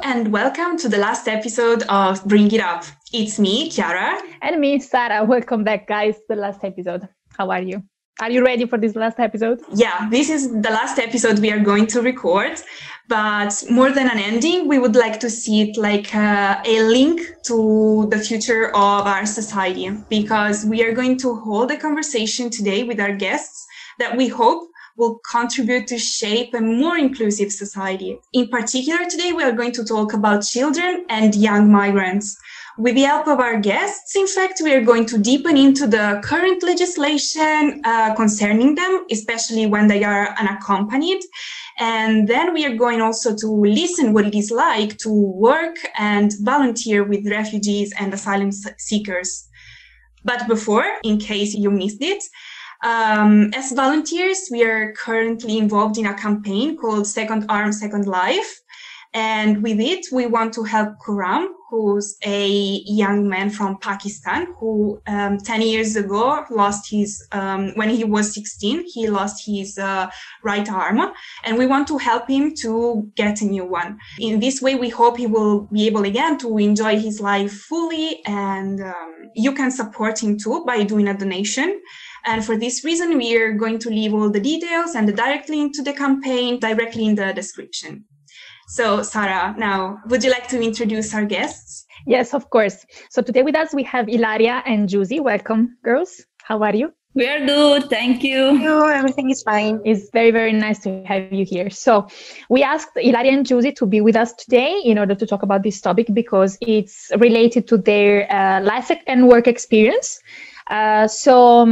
and welcome to the last episode of Bring It Up. It's me, Chiara. And me, Sarah. Welcome back, guys, to the last episode. How are you? Are you ready for this last episode? Yeah, this is the last episode we are going to record, but more than an ending, we would like to see it like a link to the future of our society, because we are going to hold a conversation today with our guests that we hope will contribute to shape a more inclusive society. In particular, today we are going to talk about children and young migrants. With the help of our guests, in fact, we are going to deepen into the current legislation concerning them, especially when they are unaccompanied. And then we are going also to listen what it is like to work and volunteer with refugees and asylum seekers. But before, in case you missed it, as volunteers, we are currently involved in a campaign called Second Arm, Second Life. And with it, we want to help Kuram, who's a young man from Pakistan who 10 years ago lost his, when he was 16, he lost his right arm. And we want to help him to get a new one. In this way, we hope he will be able again to enjoy his life fully. And you can support him too by doing a donation. And for this reason, we are going to leave all the details and the direct link to the campaign directly in the description. So, Sarah, now, would you like to introduce our guests? Yes, of course. So today with us, we have Ilaria and Giusy. Welcome, girls. How are you? We are good. Thank you. Everything is fine. It's very, very nice to have you here. So we asked Ilaria and Giusy to be with us today in order to talk about this topic because it's related to their life and work experience. So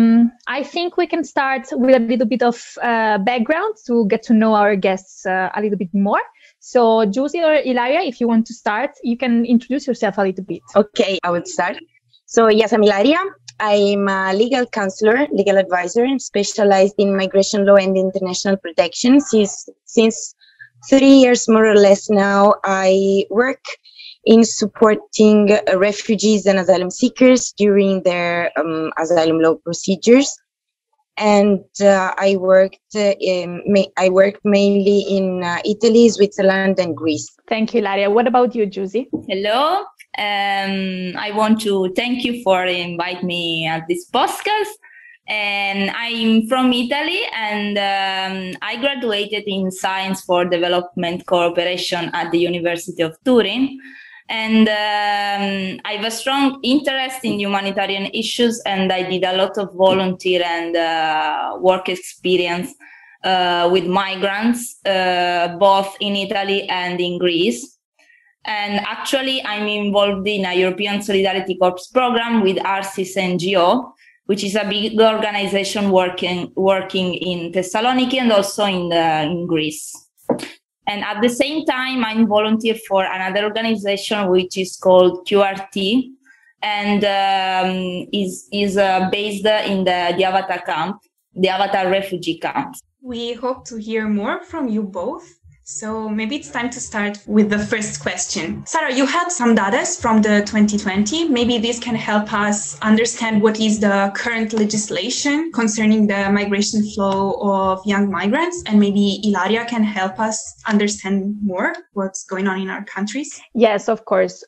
I think we can start with a little bit of background to get to know our guests a little bit more. So Giusy or Ilaria, if you want to start, you can introduce yourself a little bit. Okay, I will start. So yes, I'm Ilaria. I'm a legal counselor, legal advisor, and specialized in migration law and international protection. Since 3 years, more or less now, I work in supporting refugees and asylum seekers during their asylum law procedures. And I worked mainly in Italy, Switzerland, and Greece. Thank you, Ilaria. What about you, Giusy? Hello. I want to thank you for inviting me at this podcast. And I'm from Italy, and I graduated in Science for Development Cooperation at the University of Turin. And I have a strong interest in humanitarian issues, and I did a lot of volunteer and work experience with migrants, both in Italy and in Greece. And actually, I'm involved in a European Solidarity Corps program with ARSIS NGO, which is a big organization working in Thessaloniki and also in Greece. And at the same time, I'm volunteer for another organization which is called QRT, and is based in the Avatar refugee camp. We hope to hear more from you both. So maybe it's time to start with the first question. Sarah, you had some data from the 2020. Maybe this can help us understand what is the current legislation concerning the migration flow of young migrants. And maybe Ilaria can help us understand more what's going on in our countries. Yes, of course.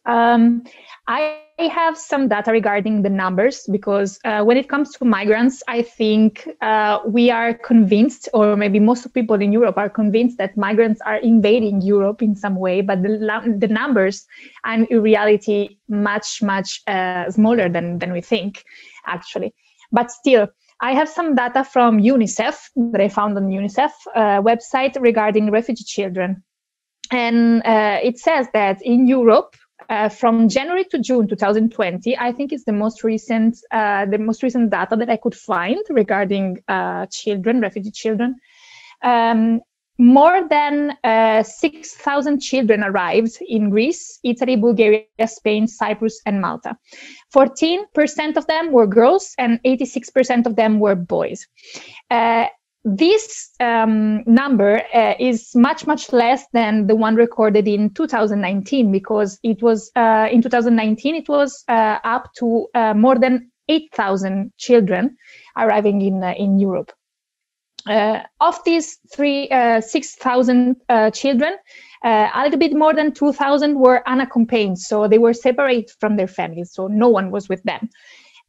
I have some data regarding the numbers because when it comes to migrants, I think we are convinced, or maybe most of people in Europe are convinced that migrants are invading Europe in some way, but the numbers are in reality much smaller than we think, actually. But still, I have some data from UNICEF that I found on UNICEF website regarding refugee children. And it says that in Europe, from January to June 2020, I think it's the most recent data that I could find regarding children, refugee children. More than 6,000 children arrived in Greece, Italy, Bulgaria, Spain, Cyprus, and Malta. 14% of them were girls and 86% of them were boys. This number is much less than the one recorded in 2019, because it was in 2019 it was up to more than 8,000 children arriving in Europe. Of these 6,000 children, a little bit more than 2,000 were unaccompanied, so they were separated from their families, so no one was with them.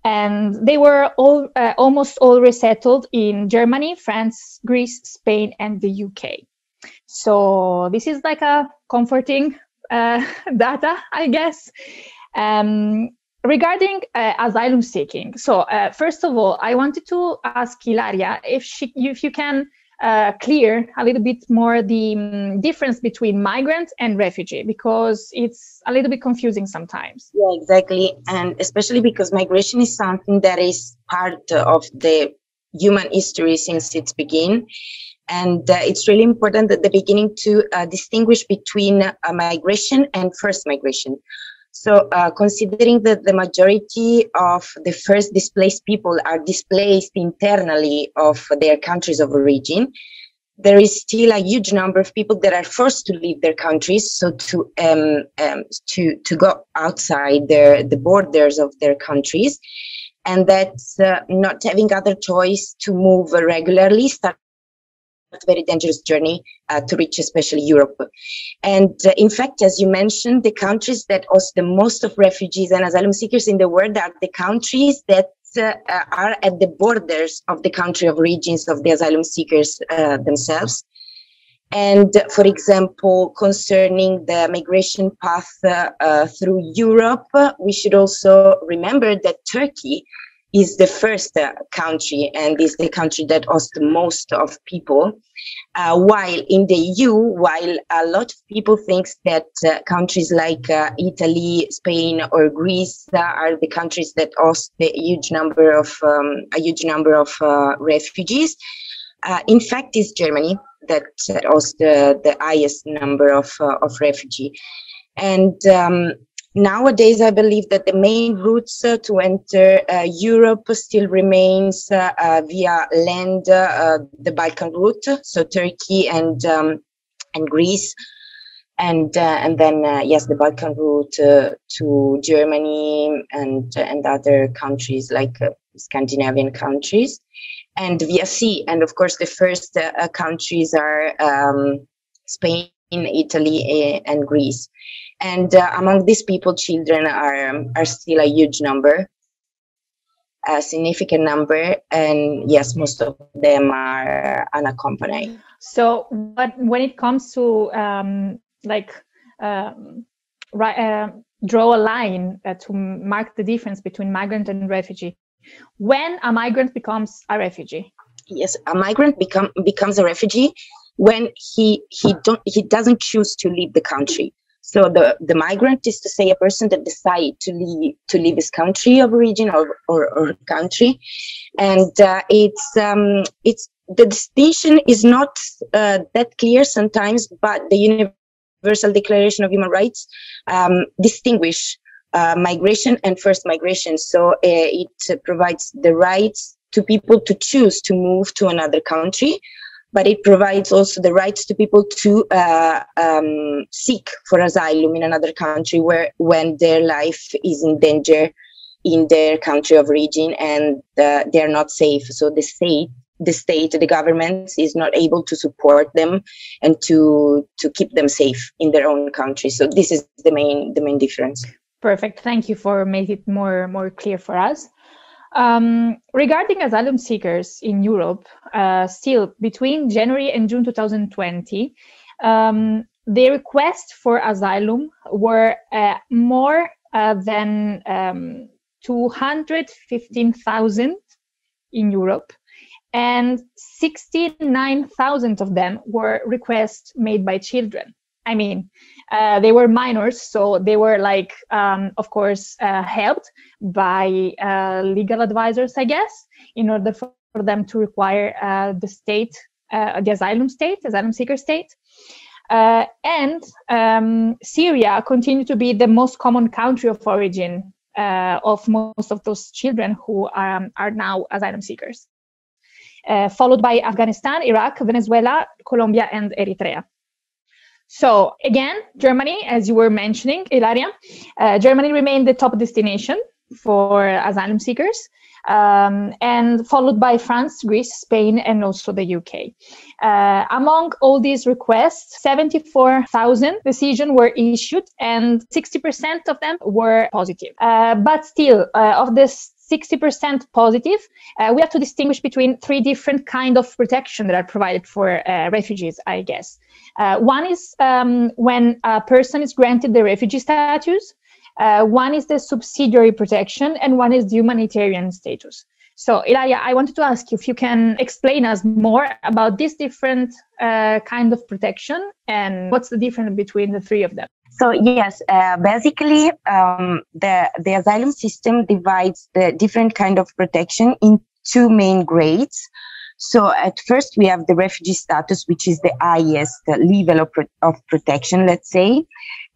And they were all almost all resettled in Germany, France, Greece, Spain, and the UK. So this is like a comforting data, I guess. Regarding asylum seeking, so first of all, I wanted to ask Ilaria if you can clear a little bit more the difference between migrant and refugee, because it's a little bit confusing sometimes. Yeah, exactly. And especially because migration is something that is part of the human history since its beginning. And it's really important at the beginning to distinguish between migration and first migration. So considering that the majority of the first displaced people are displaced internally of their countries of origin, there is still a huge number of people that are forced to leave their countries, so to go outside the borders of their countries, and that's not having other choice to move regularly, start a very dangerous journey to reach especially Europe. And in fact, as you mentioned, the countries that host the most of refugees and asylum seekers in the world are the countries that are at the borders of the country of origins of the asylum seekers themselves. And for example, concerning the migration path through Europe, we should also remember that Turkey is the first country and is the country that hosts the most of people. While in the EU, while a lot of people think that countries like Italy, Spain, or Greece are the countries that host a huge number of refugees, in fact, it's Germany that hosts the highest number of refugees. And nowadays, I believe that the main routes to enter Europe still remains via land, the Balkan Route, so Turkey and Greece, and then yes, the Balkan Route to Germany and other countries like Scandinavian countries, and via sea. And of course, the first countries are Spain, Italy, and Greece. And among these people, children are still a huge number, a significant number, and yes, most of them are unaccompanied. So, but when it comes to draw a line to mark the difference between migrant and refugee, when a migrant becomes a refugee? Yes, a migrant becomes a refugee when he doesn't choose to leave the country. So the migrant is to say a person that decides to leave his country of origin or country, and it's the distinction is not that clear sometimes, but the Universal Declaration of Human Rights distinguish migration and first migration. So it provides the rights to people to choose to move to another country, but it provides also the rights to people to seek for asylum in another country when their life is in danger in their country of origin and they are not safe. So the government is not able to support them and to keep them safe in their own country. So this is the main difference. Perfect. Thank you for making it more clear for us. Regarding asylum seekers in Europe, still between January and June 2020, the requests for asylum were more than 215,000 in Europe, and 69,000 of them were requests made by children. I mean, they were minors, so they were of course, helped by legal advisors, I guess, in order for them to require the asylum seeker state. And Syria continued to be the most common country of origin of most of those children who are now asylum seekers, followed by Afghanistan, Iraq, Venezuela, Colombia, and Eritrea. So again, Germany, as you were mentioning, Ilaria, Germany remained the top destination for asylum seekers, and followed by France, Greece, Spain, and also the UK. Among all these requests, 74,000 decisions were issued, and 60% of them were positive. But still, of this 60% positive, we have to distinguish between three different kinds of protection that are provided for refugees, I guess. One is when a person is granted the refugee status. One is the subsidiary protection, and one is the humanitarian status. So, Ilaria, I wanted to ask you if you can explain us more about this different kind of protection and what's the difference between the three of them. So yes, basically the asylum system divides the different kind of protection in two main grades. So at first we have the refugee status, which is the highest level of protection, let's say.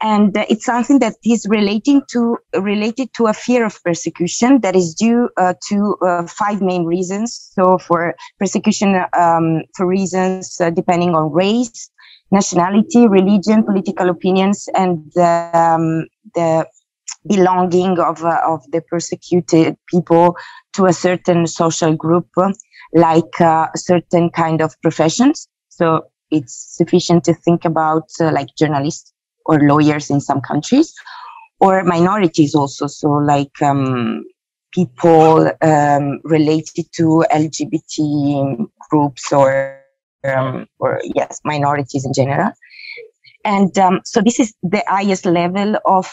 And it's something that is related to a fear of persecution that is due to five main reasons. So for persecution, for reasons depending on race, nationality, religion, political opinions, and the belonging of the persecuted people to a certain social group, like a certain kind of professions. So it's sufficient to think about like journalists or lawyers in some countries, or minorities also. So like people related to LGBT groups or yes, minorities in general. And so this is the highest level of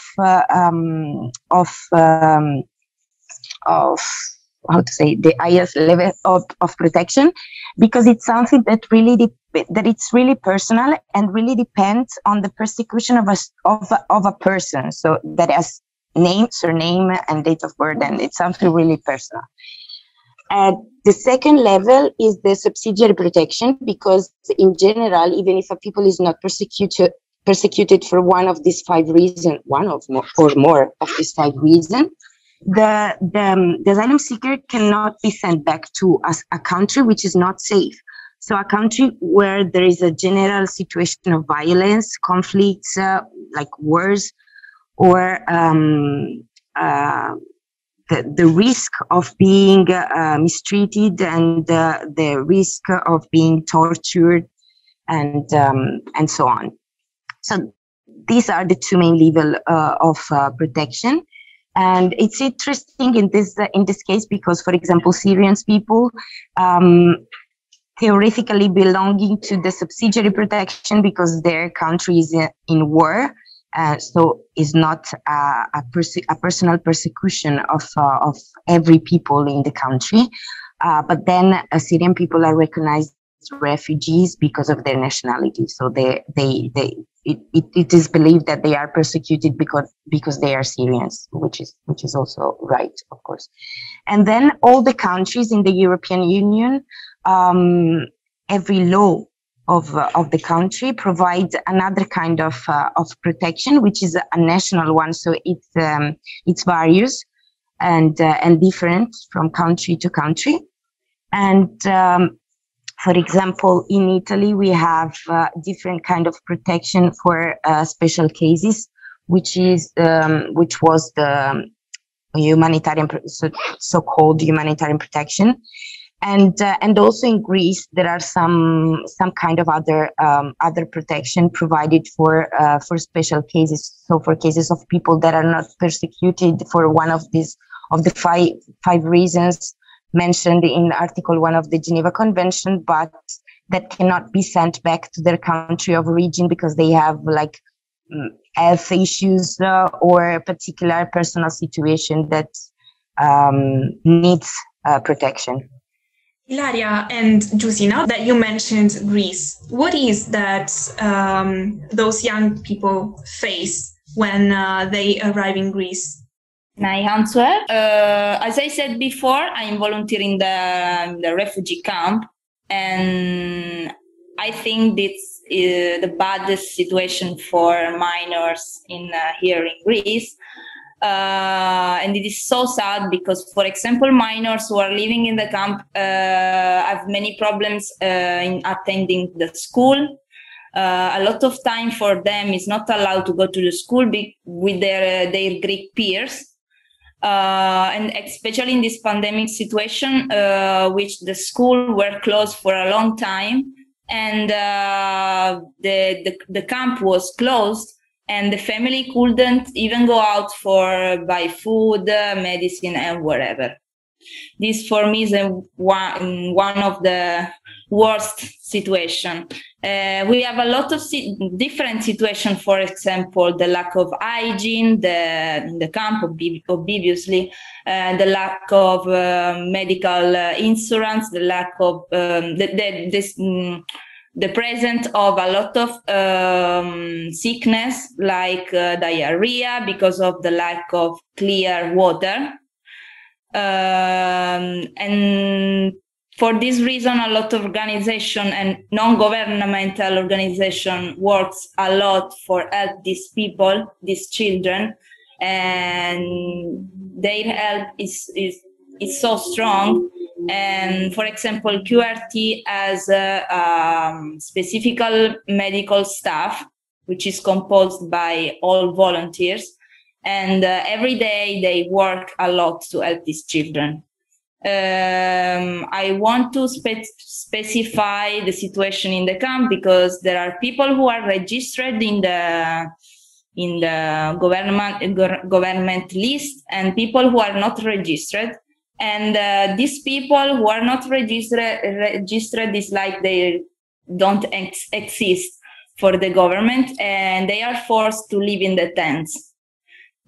how to say, the highest level of protection, because it's something that it's really personal and really depends on the persecution of a person. So that has name, surname, and date of birth, and it's something really personal. The second level is the subsidiary protection, because in general, even if a people is not persecuted for one of these five reasons, or more of these five reasons, the asylum seeker cannot be sent back to a country which is not safe. So a country where there is a general situation of violence, conflicts, like wars, or the risk of being mistreated, and the risk of being tortured, and so on. So these are the two main levels of protection. And it's interesting in this case because, for example, Syrian people theoretically belonging to the subsidiary protection because their country is in war, so is not a personal persecution of every people in the country. But then Syrian people are recognized as refugees because of their nationality. So it is believed that they are persecuted because they are Syrians, which is also right, of course. And then all the countries in the European Union, every law of the country provides another kind of protection, which is a national one. So it's various and different from country to country. And for example, in Italy, we have different kind of protection for special cases, which was the humanitarian, so-called humanitarian protection, and also in Greece there are some kind of other protection provided for special cases. So for cases of people that are not persecuted for one of the five reasons mentioned in Article 1 of the Geneva Convention, but that cannot be sent back to their country of origin because they have like health issues or a particular personal situation that needs protection. Ilaria and Giusy, now that you mentioned Greece, what is that those young people face when they arrive in Greece? Can I answer? As I said before, I'm volunteering in the refugee camp, and I think this is the baddest situation for minors here in Greece. And it is so sad because, for example, minors who are living in the camp have many problems in attending the school. A lot of time for them is not allowed to go to the school with their Greek peers. and especially in this pandemic situation, which the school were closed for a long time, and the camp was closed, and the family couldn't even go out for buy food, medicine, and whatever. This for me is one of the worst situation. We have a lot of different situations. For example, the lack of hygiene, the camp, obviously, the lack of medical insurance, the lack of the presence of a lot of sickness like diarrhea because of the lack of clear water. And for this reason, a lot of organization and non-governmental organization works a lot for help these people, these children, and their help is so strong. And for example, QRT has a specific medical staff, which is composed by all volunteers. And every day they work a lot to help these children. I want to specify the situation in the camp because there are people who are registered in the government list and people who are not registered. And these people who are not registered is like they don't exist for the government, and they are forced to live in the tents.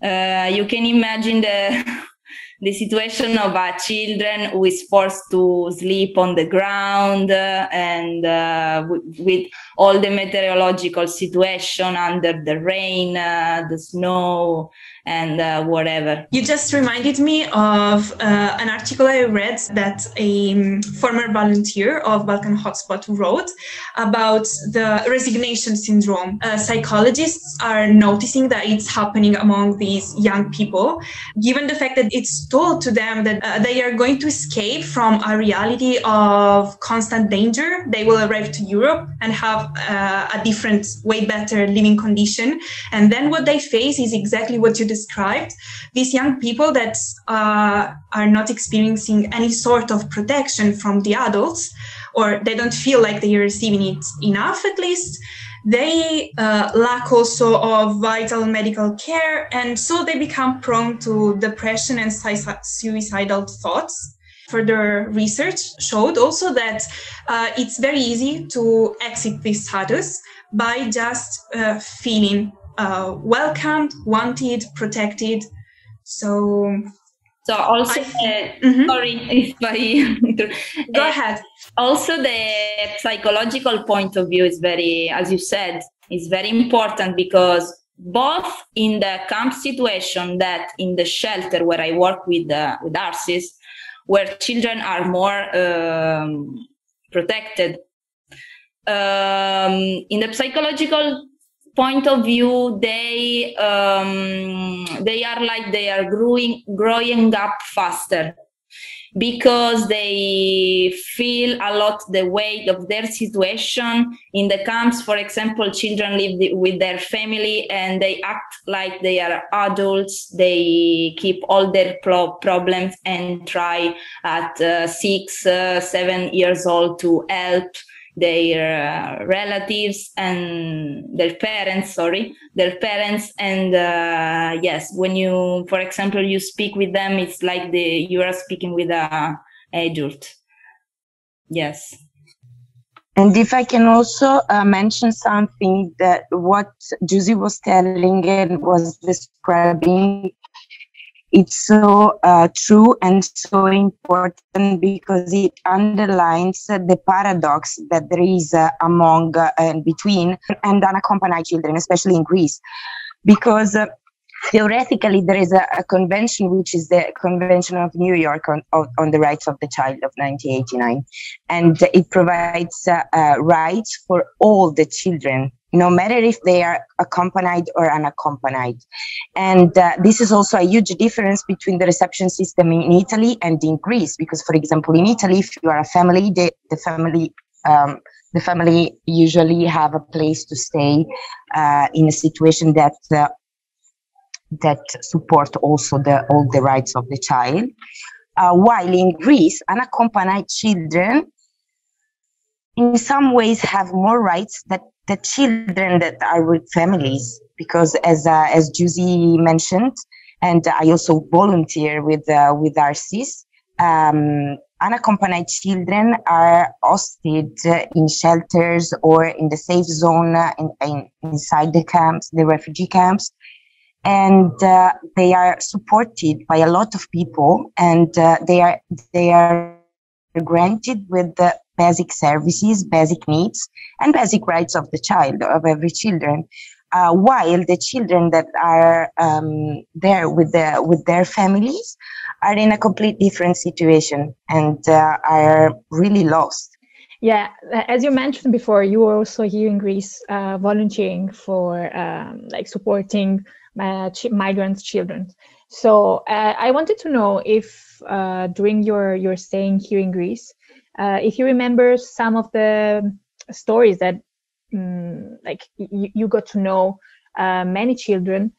You can imagine the situation of a children who is forced to sleep on the ground and with all the meteorological situation under the rain, the snow, and whatever. You just reminded me of an article I read that a former volunteer of Balkan Hotspot wrote about the resignation syndrome. Psychologists are noticing that it's happening among these young people, given the fact that it's told to them that they are going to escape from a reality of constant danger. They will arrive to Europe and have a different, way better living condition. And then what they face is exactly what you described. These young people that are not experiencing any sort of protection from the adults, or they don't feel like they are receiving it enough, at least. They lack also of vital medical care, and so they become prone to depression and suicidal thoughts. Further research showed also that it's very easy to exit this status by just feeling welcomed, wanted, protected. So also, sorry if I go ahead. Also, the psychological point of view is very, as you said, is very important, because both in the camp situation that in the shelter where I work with ARSIS, where children are more protected, in the psychological point of view, they are growing up faster, because they feel a lot the weight of their situation. In the camps, for example, children live with their family and they act like they are adults. They keep all their problems and try at 6, 7 years old to help their relatives and their parents, and yes, when you, for example, you speak with them, it's like you are speaking with an adult. Yes. And if I can also mention something, that what Giusy was telling and was describing, it's so true and so important, because it underlines the paradox that there is among and between and unaccompanied children, especially in Greece. Because theoretically, there is a convention, which is the Convention of New York on the Rights of the Child of 1989. And it provides rights for all the children, no matter if they are accompanied or unaccompanied. And this is also a huge difference between the reception system in Italy and in Greece, because, for example, in Italy, if you are a family, the family usually have a place to stay in a situation that that support also all the rights of the child. While in Greece, unaccompanied children in some ways have more rights than the children that are with families, because as Giusy mentioned, and I also volunteer with RCs, unaccompanied children are hosted in shelters or in the safe zone inside the camps, the refugee camps, and they are supported by a lot of people, and they are granted with the basic services, basic needs, and basic rights of the child, of every children. While the children that are there with their families are in a complete different situation and are really lost. Yeah, as you mentioned before, you were also here in Greece volunteering for like supporting migrant children. So I wanted to know if during your staying here in Greece, if you remember some of the stories that like you got to know many children,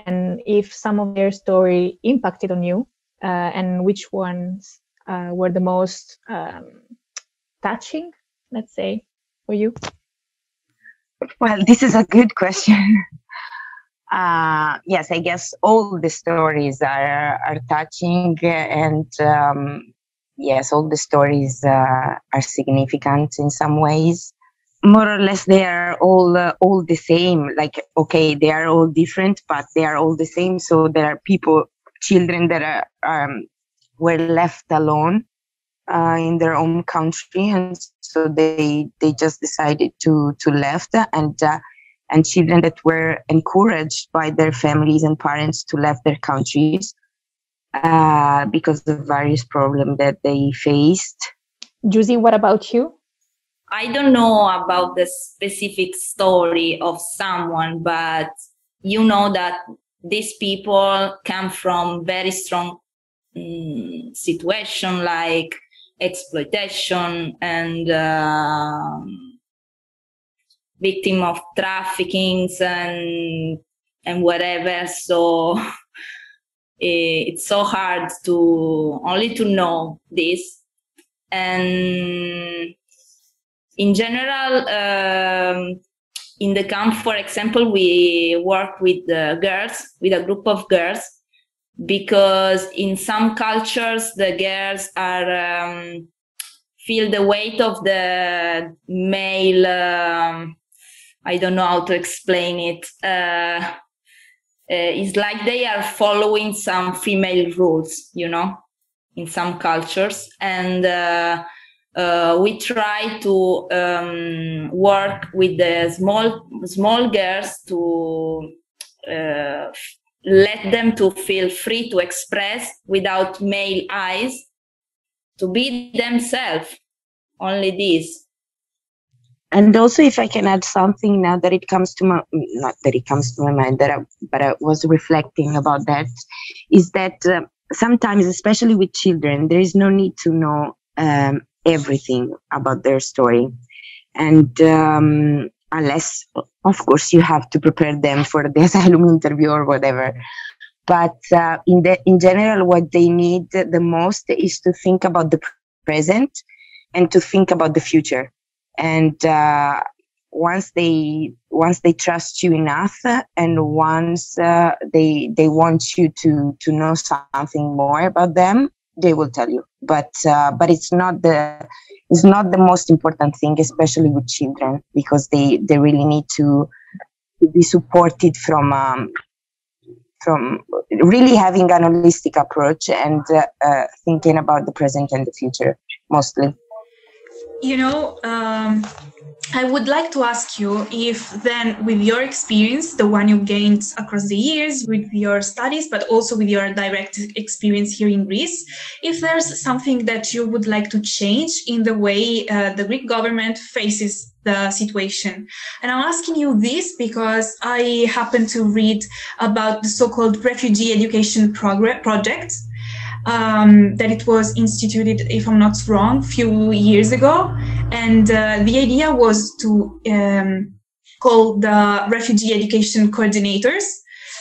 and if some of their story impacted on you, and which ones were the most touching, let's say, for you? Well, this is a good question. Yes, I guess all the stories are touching, and yes, all the stories are significant in some ways. More or less, they are all the same. Like, okay, they are all different, but they are all the same. So there are children that were left alone in their own country, and so they just decided to left, and children that were encouraged by their families and parents to leave their countries because of various problems that they faced. Giusy, what about you? I don't know about the specific story of someone, but you know that these people come from very strong situation, like exploitation and victim of traffickings and whatever. So it's so hard to know this. And in general, in the camp, for example, we work with girls, with a group of girls, because in some cultures the girls are feel the weight of the male. I don't know how to explain it. It's like they are following some female rules, in some cultures, and we try to work with the small girls to let them to feel free to express without male eyes, to be themselves. Only this. And also, if I can add something now that it comes to my, not that it comes to my mind, but I was reflecting about that, is that sometimes, especially with children, there is no need to know everything about their story. And unless, of course, you have to prepare them for the asylum interview or whatever. But in general, what they need the most is to think about the present and to think about the future. And once they trust you enough, and once they want you to know something more about them, they will tell you. But it's not the most important thing, especially with children, because they really need to be supported from really having an holistic approach and thinking about the present and the future mostly. I would like to ask you if then, with your experience, the one you gained across the years with your studies, but also with your direct experience here in Greece, if there's something that you would like to change in the way the Greek government faces the situation. And I'm asking you this because I happened to read about the so-called refugee education project, that it was instituted, if I'm not wrong, a few years ago. And the idea was to call the refugee education coordinators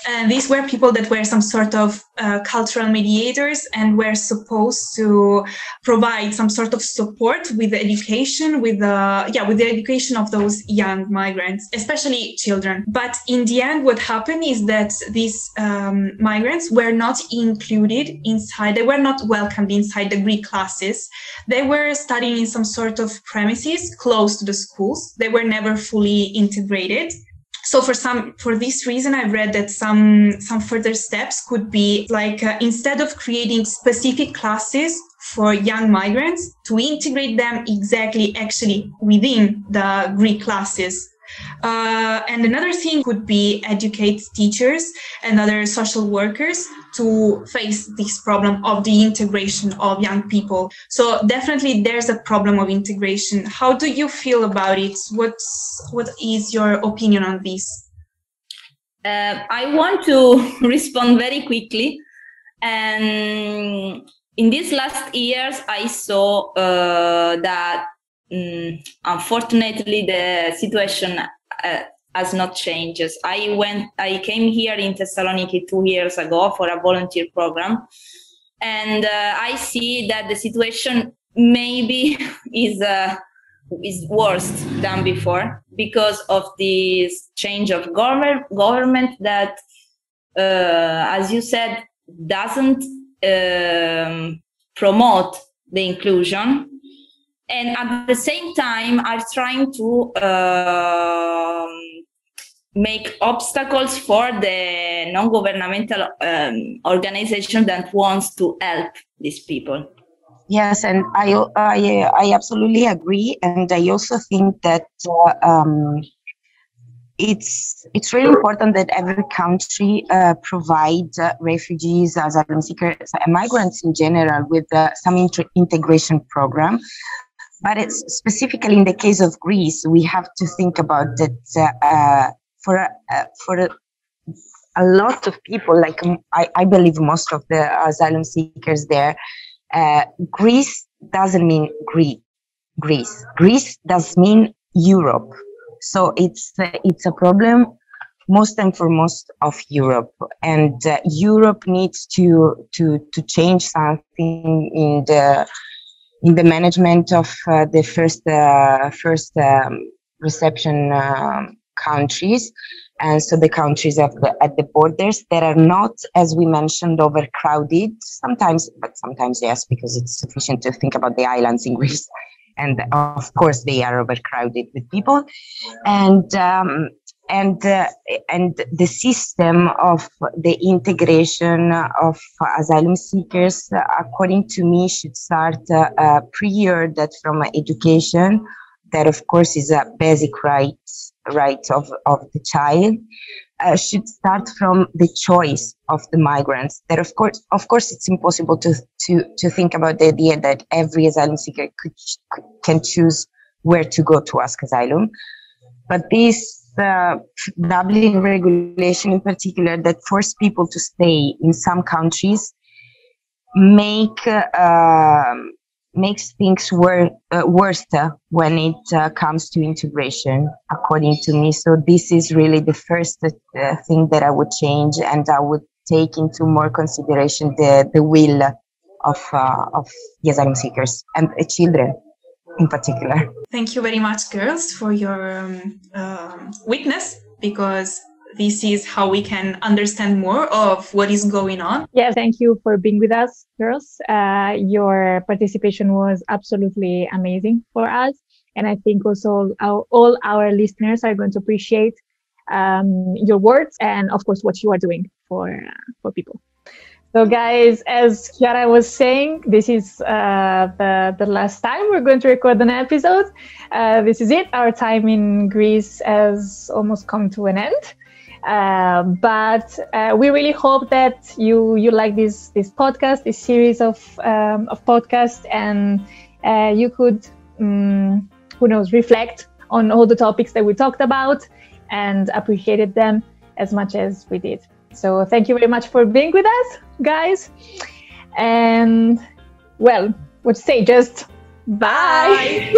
And these were people that were some sort of cultural mediators and were supposed to provide some sort of support with the education, with the education of those young migrants, especially children. But in the end, what happened is that these migrants were not included inside, they were not welcomed inside the Greek classes. They were studying in some sort of premises close to the schools. They were never fully integrated. So for this reason, I've read that some further steps could be like instead of creating specific classes for young migrants, to integrate them actually within the Greek classes. And another thing could be educate teachers and other social workers to face this problem of the integration of young people. So definitely there's a problem of integration. How do you feel about it? What is your opinion on this? I want to respond very quickly. And in these last years, I saw that unfortunately the situation has not changed. I came here in Thessaloniki 2 years ago for a volunteer program, and I see that the situation maybe is worse than before because of this change of government that, as you said, doesn't promote the inclusion, and at the same time are trying to make obstacles for the non-governmental organization that wants to help these people. Yes, and I absolutely agree, and I also think that it's really important that every country provides refugees, asylum seekers, and migrants in general with some integration program. But it's specifically in the case of Greece, we have to think about that for a lot of people, like I believe most of the asylum seekers there, Greece doesn't mean Greece. Greece does mean Europe. So it's a problem most and foremost of Europe, and Europe needs to change something in the management of the first reception countries, and so the countries at the borders that are not, as we mentioned, overcrowded. Sometimes yes, because it's sufficient to think about the islands in Greece, and of course they are overcrowded with people, and the system of the integration of asylum seekers, according to me, should start prior that from education, that of course is a basic right of the child, should start from the choice of the migrants. That of course it's impossible to think about the idea that every asylum seeker can choose where to go to ask asylum, but this Dublin regulation in particular that force people to stay in some countries makes things worse when it comes to integration, according to me. So this is really the first thing that I would change, and I would take into more consideration the will of the asylum seekers and children in particular. Thank you very much, girls, for your witness, because this is how we can understand more of what is going on. Yeah, thank you for being with us, girls. Your participation was absolutely amazing for us. And I think also all our listeners are going to appreciate your words and, of course, what you are doing for people. So, guys, as Chiara was saying, this is the last time we're going to record an episode. This is it. Our time in Greece has almost come to an end. But we really hope that you like this podcast, this series of podcasts, and you could, who knows, reflect on all the topics that we talked about and appreciated them as much as we did. So thank you very much for being with us, guys. And, well, what to say, just bye.